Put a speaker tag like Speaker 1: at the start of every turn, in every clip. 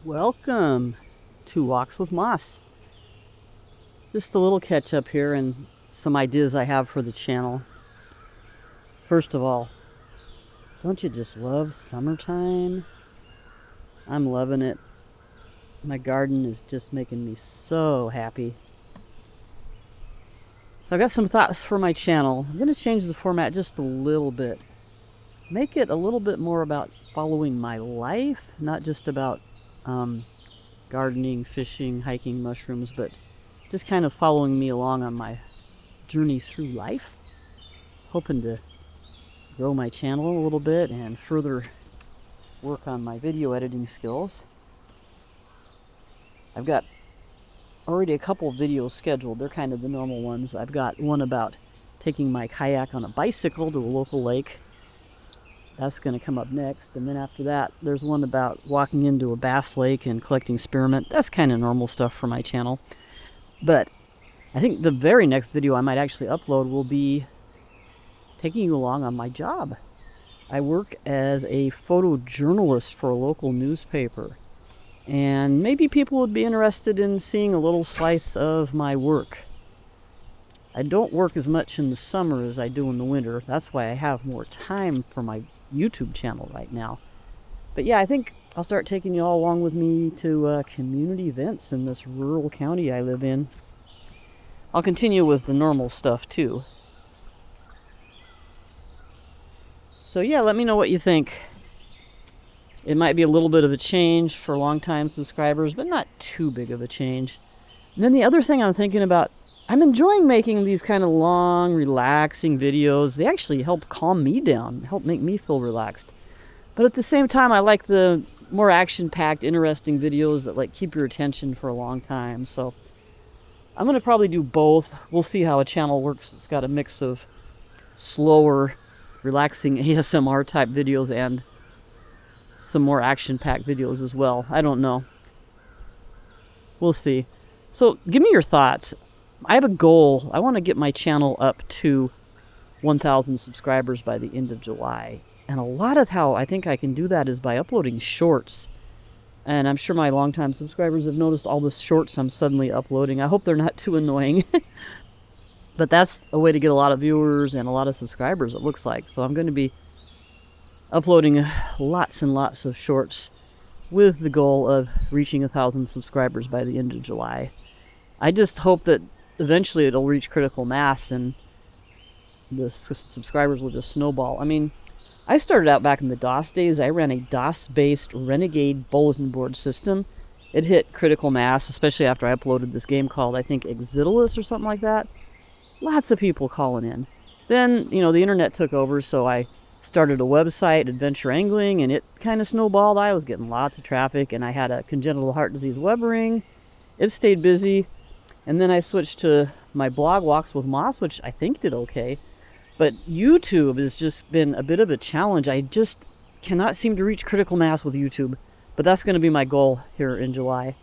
Speaker 1: Welcome to Walks with Moss. Just a little catch up here and some ideas I have for the channel. First of all, don't you just love summertime? I'm loving it. My garden is just making me so happy. So I got some thoughts for my channel. I'm going to change the format just a little bit. Make it a little bit more about following my life, not just about gardening, fishing, hiking, mushrooms, but just kind of following me along on my journey through life. Hoping to grow my channel a little bit and further work on my video editing skills. I've got already a couple of videos scheduled. They're kind of the normal ones. I've got one about taking my kayak on a bicycle to a local lake. That's going to come up next. And then after that, there's one about walking into a bass lake and collecting spearmint. That's kind of normal stuff for my channel. But I think the very next video I might actually upload will be taking you along on my job. I work as a photojournalist for a local newspaper. And maybe people would be interested in seeing a little slice of my work. I don't work as much in the summer as I do in the winter. That's why I have more time for my YouTube channel right now. But yeah, I think I'll start taking you all along with me to community events in this rural county I live in. I'll continue with the normal stuff too. So yeah, let me know what you think. It might be a little bit of a change for long-time subscribers, but not too big of a change. And then the other thing I'm thinking about, I'm enjoying making these kind of long, relaxing videos. They actually help calm me down, help make me feel relaxed. But at the same time, I like the more action-packed, interesting videos that like keep your attention for a long time. So I'm going to probably do both. We'll see how a channel works. It's got a mix of slower, relaxing ASMR type videos and some more action-packed videos as well. I don't know. We'll see. So give me your thoughts. I have a goal. I want to get my channel up to 1,000 subscribers by the end of July. And a lot of how I think I can do that is by uploading shorts. And I'm sure my longtime subscribers have noticed all the shorts I'm suddenly uploading. I hope they're not too annoying. But that's a way to get a lot of viewers and a lot of subscribers, it looks like. So I'm going to be uploading lots and lots of shorts with the goal of reaching 1,000 subscribers by the end of July. I just hope that eventually it'll reach critical mass and the subscribers will just snowball. I mean, I started out back in the DOS days. I ran a DOS-based Renegade bulletin board system. It hit critical mass, especially after I uploaded this game called, I think, Exidolus or something like that. Lots of people calling in. Then, you know, the internet took over, so I started a website, Adventure Angling, and it kind of snowballed. I was getting lots of traffic, and I had a congenital heart disease web ring. It stayed busy. And then I switched to my blog, Walks with Moss, which I think did okay. But YouTube has just been a bit of a challenge. I just cannot seem to reach critical mass with YouTube. But that's going to be my goal here in July.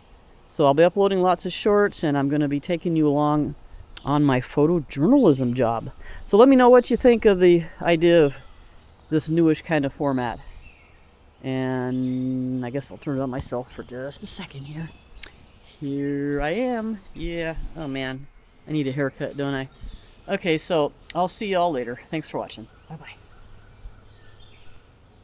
Speaker 1: So I'll be uploading lots of shorts, and I'm going to be taking you along on my photojournalism job. So let me know what you think of the idea of this newish kind of format. And I guess I'll turn it on myself for just a second here. Here I am. Yeah. Oh man, I need a haircut, don't I? Okay, so I'll see y'all later. Thanks for watching. Bye-bye.